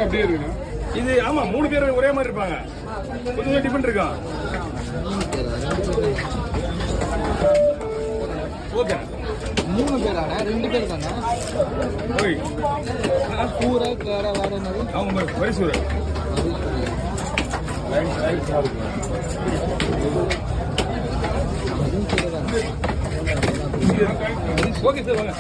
அப்படியே இருக்கு இது. ஆமா, 3 பேர் ஒரே மாதிரி இருப்பாங்க. கொஞ்சம் டிஃபரெண்ட் இருக்கா? ஓகே. 3 பேராண்ணா? 2 பேர் தானே? ஓய், கூரை கேரை வேற என்னது? அவங்க வரிசூரை. ஓகே சார், வாங்க.